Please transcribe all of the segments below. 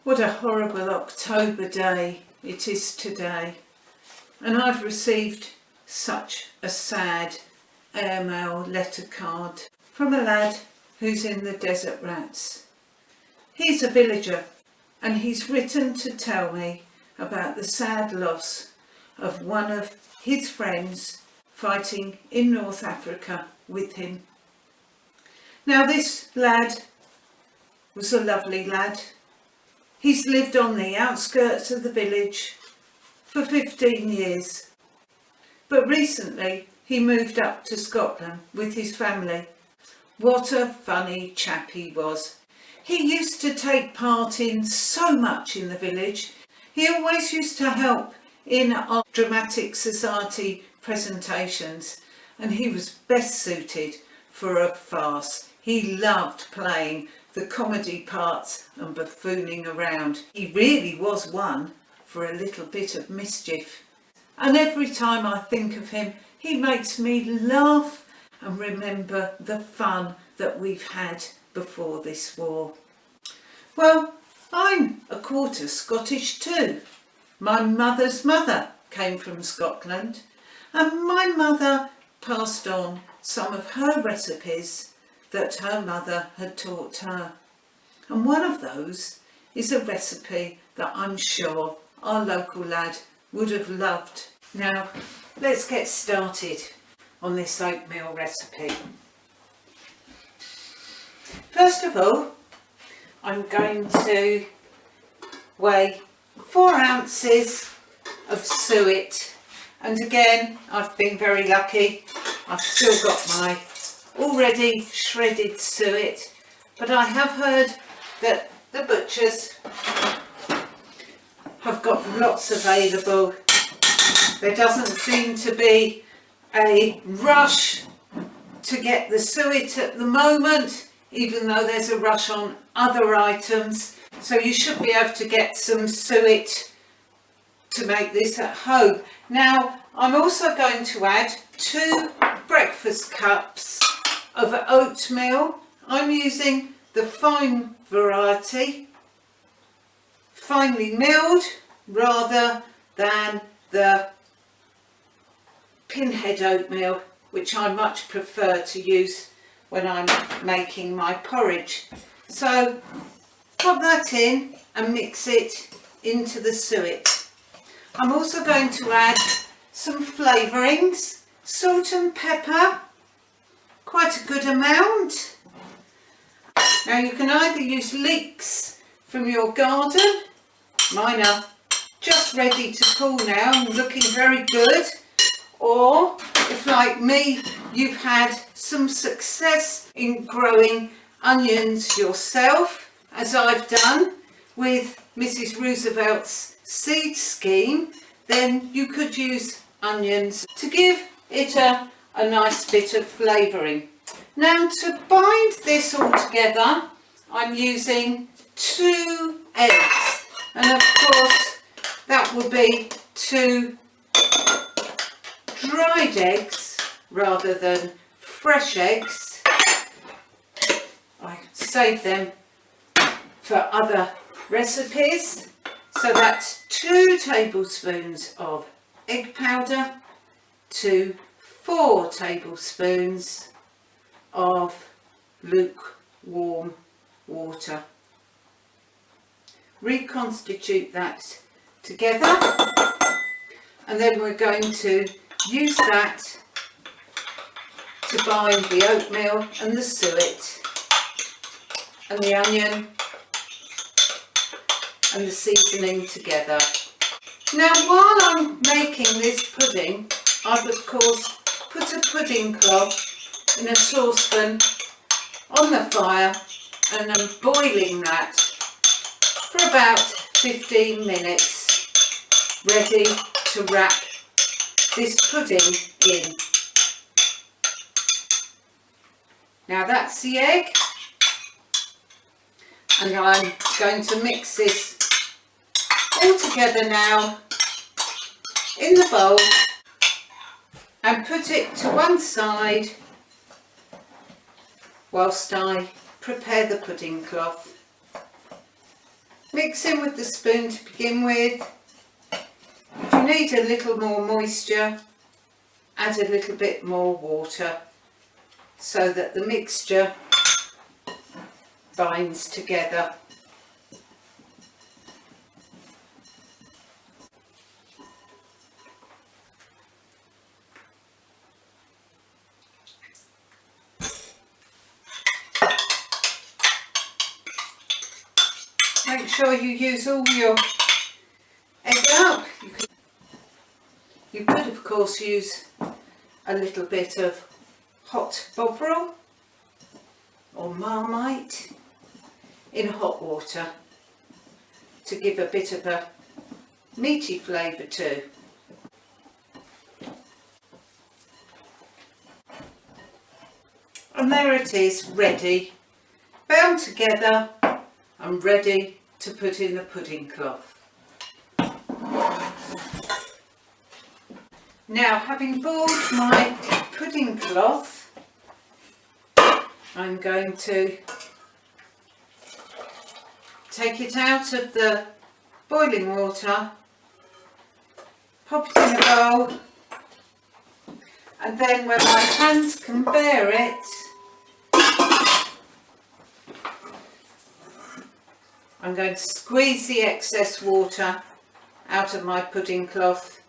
What a horrible October day it is today, and I've received such a sad airmail letter card from a lad who's in the Desert Rats. He's a villager and he's written to tell me about the sad loss of one of his friends fighting in North Africa with him. Now this lad was a lovely lad. He's lived on the outskirts of the village for 15 years, but recently he moved up to Scotland with his family. What a funny chap he was. He used to take part in so much in the village. He always used to help in our dramatic society presentations, and he was best suited for a farce. He loved playing the comedy parts and buffooning around. He really was one for a little bit of mischief. And every time I think of him, he makes me laugh and remember the fun that we've had before this war. Well, I'm a quarter Scottish too. My mother's mother came from Scotland, and my mother passed on some of her recipes that her mother had taught her. And one of those is a recipe that I'm sure our local lad would have loved. Now, let's get started on this oatmeal recipe. First of all, I'm going to weigh 4 ounces of suet. And again, I've been very lucky. I've still got my already shredded suet, but I have heard that the butchers have got lots available. There doesn't seem to be a rush to get the suet at the moment, even though there's a rush on other items. So you should be able to get some suet to make this at home. Now, I'm also going to add 2 breakfast cups of oatmeal. I'm using the fine variety, finely milled, rather than the pinhead oatmeal, which I much prefer to use when I'm making my porridge. So pop that in and mix it into the suet. I'm also going to add some flavourings, salt and pepper, quite a good amount. Now you can either use leeks from your garden, mine are just ready to pull now and looking very good, or if like me you've had some success in growing onions yourself, as I've done with Mrs. Roosevelt's seed scheme, then you could use onions to give it a nice bit of flavouring. Now to bind this all together, I'm using 2 eggs, and of course that will be 2 dried eggs rather than fresh eggs. I save them for other recipes. So that's 2 tablespoons of egg powder to 4 tablespoons of lukewarm water. Reconstitute that together, and then we're going to use that to bind the oatmeal and the suet and the onion and the seasoning together. Now while I'm making this pudding, I've of course put a pudding cloth in a saucepan on the fire, and I'm boiling that for about 15 minutes, ready to wrap this pudding in. Now that's the egg, and I'm going to mix this all together now in the bowl and put it to one side whilst I prepare the pudding cloth. Mix in with the spoon to begin with. If you need a little more moisture, add a little bit more water so that the mixture binds together. Make sure you use all your egg yolk. You could of course use a little bit of hot bovril or Marmite in hot water to give a bit of a meaty flavour too. And there it is, ready, bound together and ready to put in the pudding cloth. Now, having boiled my pudding cloth, I'm going to take it out of the boiling water, pop it in a bowl, and then when my hands can bear it, I'm going to squeeze the excess water out of my pudding cloth.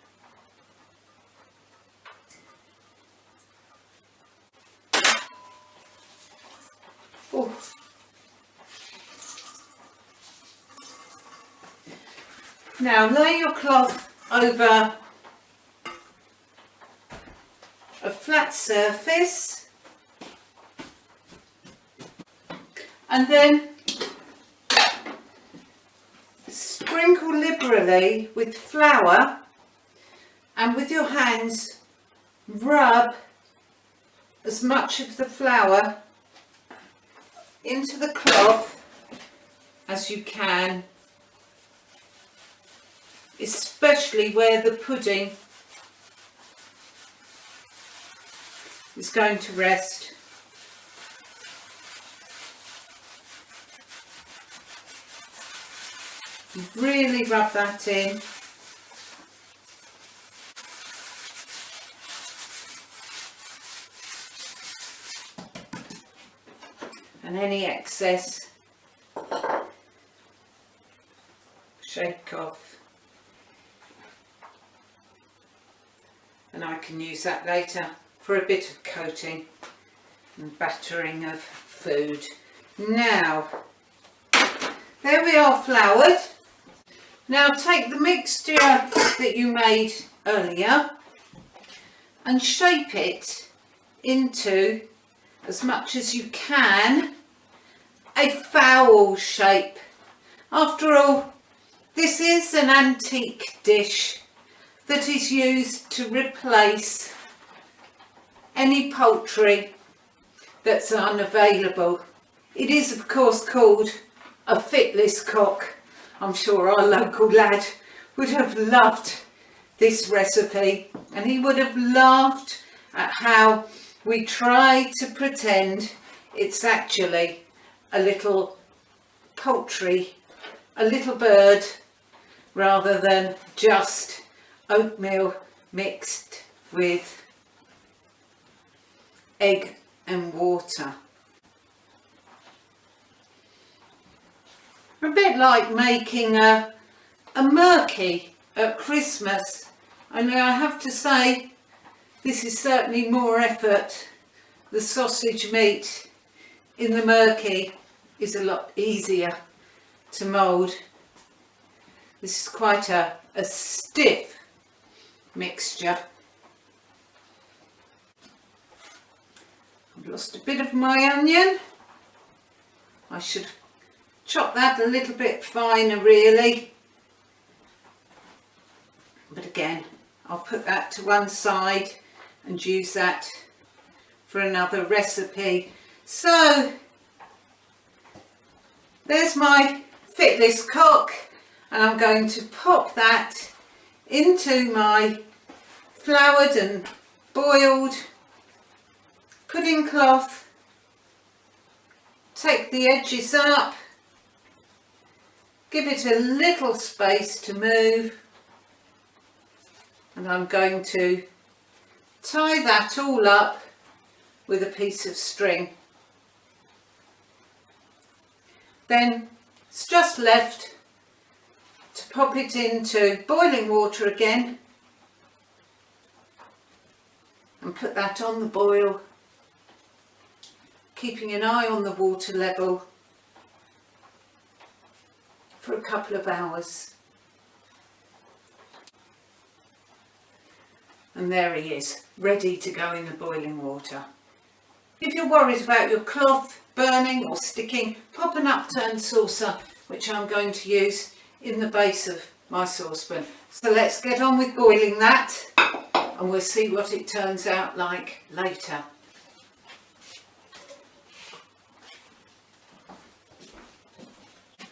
Ooh. Now lay your cloth over a flat surface and then sprinkle liberally with flour, and with your hands rub as much of the flour into the cloth as you can, especially where the pudding is going to rest. Really rub that in. And any excess shake off. And I can use that later for a bit of coating and battering of food. Now, there we are, floured. Now take the mixture that you made earlier and shape it into, as much as you can, a fowl shape. After all, this is an antique dish that is used to replace any poultry that's unavailable. It is of course called a fitless cock. I'm sure our local lad would have loved this recipe, and he would have laughed at how we try to pretend it's actually a little poultry, a little bird, rather than just oatmeal mixed with egg and water. A bit like making a murky at Christmas, only I have to say this is certainly more effort. The sausage meat in the murky is a lot easier to mould. This is quite a stiff mixture. I've lost a bit of my onion. I should chop that a little bit finer really, but again I'll put that to one side and use that for another recipe. So there's my fitless cock, and I'm going to pop that into my floured and boiled pudding cloth, take the edges up, Give it a little space to move, and I'm going to tie that all up with a piece of string. Then it's just left to pop it into boiling water again and put that on the boil, keeping an eye on the water level for a couple of hours. And there he is, ready to go in the boiling water. If you're worried about your cloth burning or sticking, pop an upturned saucer, which I'm going to use in the base of my saucepan. So let's get on with boiling that, and we'll see what it turns out like later.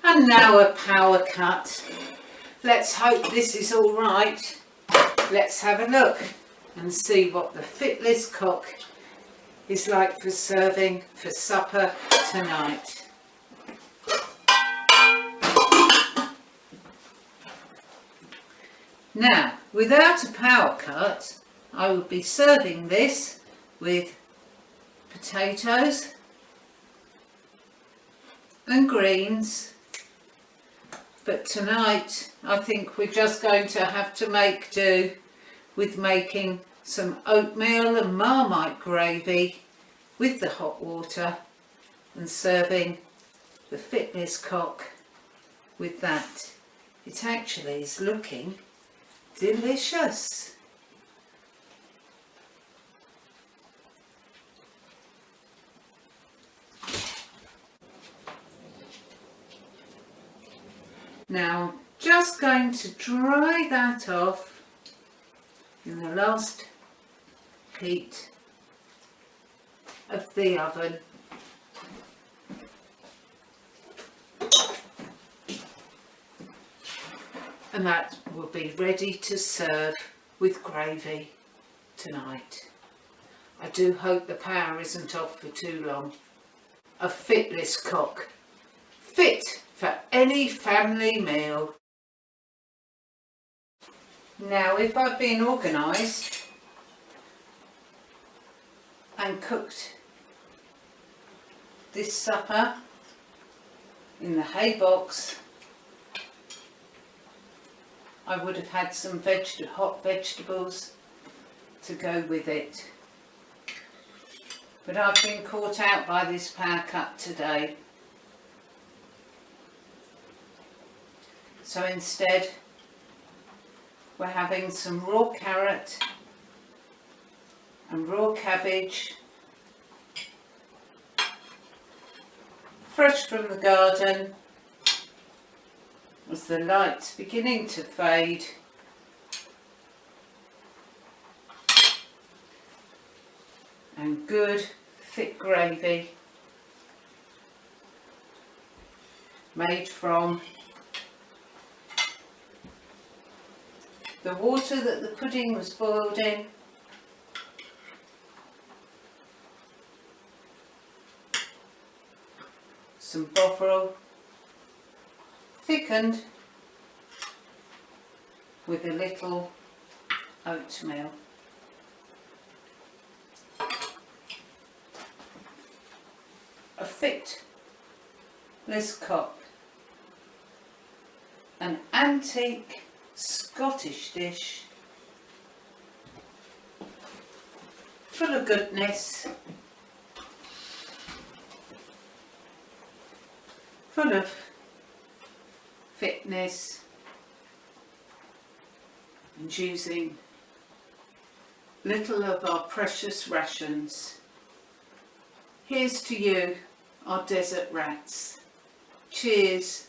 And now a power cut. Let's hope this is all right. Let's have a look and see what the fitless cock is like for serving for supper tonight. Now, without a power cut, I would be serving this with potatoes and greens, but tonight I think we're just going to have to make do with making some oatmeal and Marmite gravy with the hot water and serving the fitness cock with that. It actually is looking delicious. Now I'm just going to dry that off in the last heat of the oven. And that will be ready to serve with gravy tonight. I do hope the power isn't off for too long. A fitless cock, fit for any family meal. Now, if I've been organised and cooked this supper in the hay box, I would have had some hot vegetables to go with it. But I've been caught out by this power cut today. So instead, we're having some raw carrot and raw cabbage, fresh from the garden, as the light's beginning to fade. And good thick gravy made from the water that the pudding was boiled in, some bovril thickened with a little oatmeal. A fitless cock, an antique Scottish dish full of goodness, full of fitness, and using little of our precious rations. Here's to you, our desert rats. Cheers.